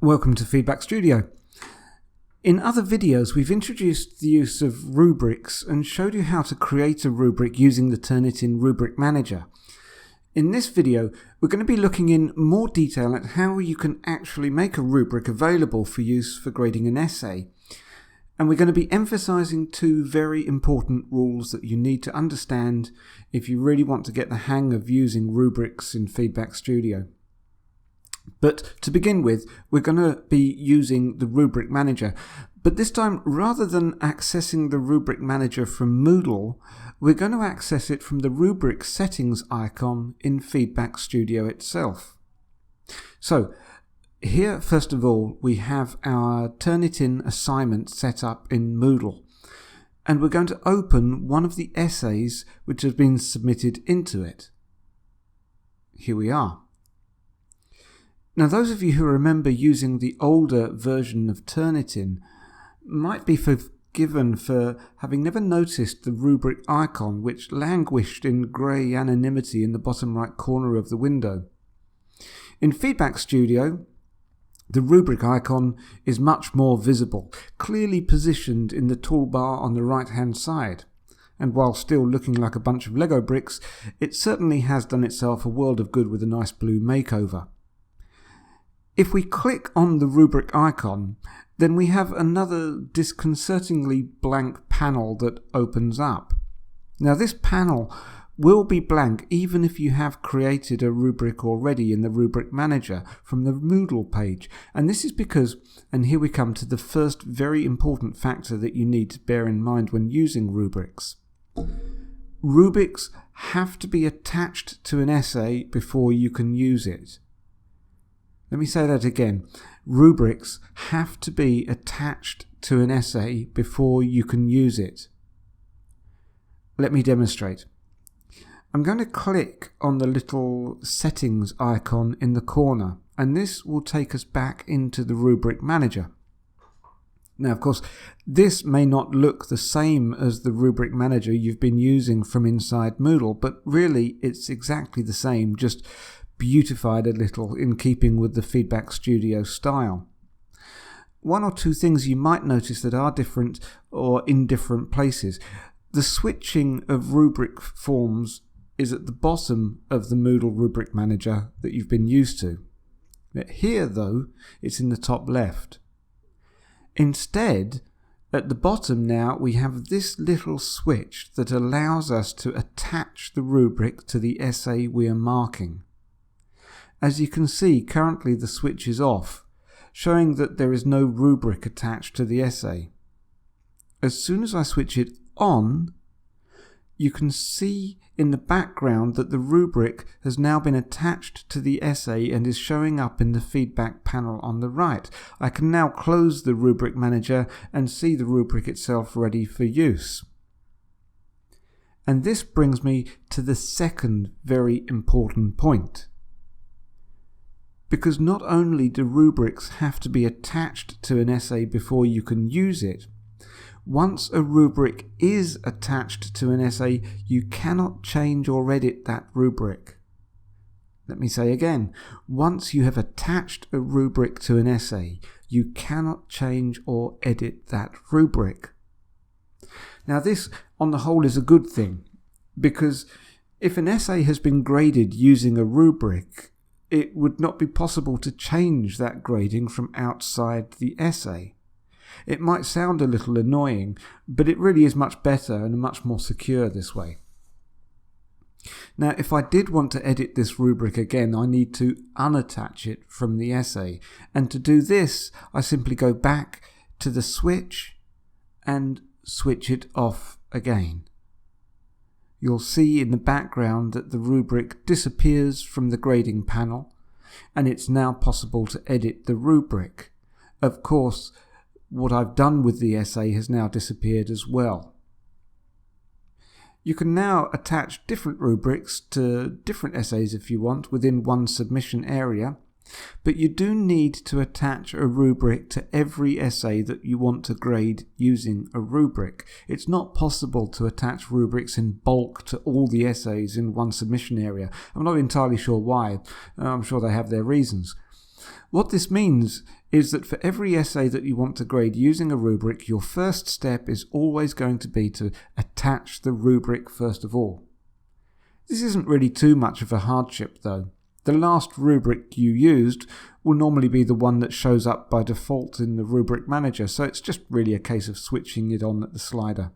Welcome to Feedback Studio. In other videos, we've introduced the use of rubrics and showed you how to create a rubric using the Turnitin Rubric Manager. In this video, we're going to be looking in more detail at how you can actually make a rubric available for use for grading an essay. And we're going to be emphasizing two very important rules that you need to understand if you really want to get the hang of using rubrics in Feedback Studio. But to begin with, we're going to be using the Rubric Manager. But this time, rather than accessing the Rubric Manager from Moodle, we're going to access it from the Rubric Settings icon in Feedback Studio itself. So, here, first of all, we have our Turnitin assignment set up in Moodle. And we're going to open one of the essays which has been submitted into it. Here we are. Now, those of you who remember using the older version of Turnitin might be forgiven for having never noticed the rubric icon which languished in grey anonymity in the bottom right corner of the window. In Feedback Studio, the rubric icon is much more visible, clearly positioned in the toolbar on the right-hand side. And while still looking like a bunch of Lego bricks, it certainly has done itself a world of good with a nice blue makeover. If we click on the rubric icon, then we have another disconcertingly blank panel that opens up. Now, this panel will be blank even if you have created a rubric already in the Rubric Manager from the Moodle page. And this is because, and here we come to the first very important factor that you need to bear in mind when using rubrics. Rubrics have to be attached to an essay before you can use it. Let me say that again. Rubrics have to be attached to an essay before you can use it. Let me demonstrate. I'm going to click on the little settings icon in the corner, and this will take us back into the Rubric Manager. Now, of course, this may not look the same as the Rubric Manager you've been using from inside Moodle, but really it's exactly the same, just beautified a little in keeping with the Feedback Studio style. One or two things you might notice that are different or in different places. The switching of rubric forms is at the bottom of the Moodle Rubric Manager that you've been used to. Here, though, it's in the top left. Instead, at the bottom now, we have this little switch that allows us to attach the rubric to the essay we are marking. As you can see, currently the switch is off, showing that there is no rubric attached to the essay. As soon as I switch it on, you can see in the background that the rubric has now been attached to the essay and is showing up in the feedback panel on the right. I can now close the Rubric Manager and see the rubric itself ready for use. And this brings me to the second very important point. Because not only do rubrics have to be attached to an essay before you can use it, once a rubric is attached to an essay, you cannot change or edit that rubric. Let me say again, once you have attached a rubric to an essay, you cannot change or edit that rubric. Now this, on the whole, is a good thing, because if an essay has been graded using a rubric, it would not be possible to change that grading from outside the essay. It might sound a little annoying, but it really is much better and much more secure this way. Now, if I did want to edit this rubric again, I need to unattach it from the essay. And to do this, I simply go back to the switch and switch it off again. You'll see in the background that the rubric disappears from the grading panel, and it's now possible to edit the rubric. Of course, what I've done with the essay has now disappeared as well. You can now attach different rubrics to different essays if you want within one submission area, but you do need to attach a rubric to every essay that you want to grade using a rubric. It's not possible to attach rubrics in bulk to all the essays in one submission area. I'm not entirely sure why. I'm sure they have their reasons. What this means is that for every essay that you want to grade using a rubric, your first step is always going to be to attach the rubric first of all. This isn't really too much of a hardship though. The last rubric you used will normally be the one that shows up by default in the Rubric Manager, so it's just really a case of switching it on at the slider.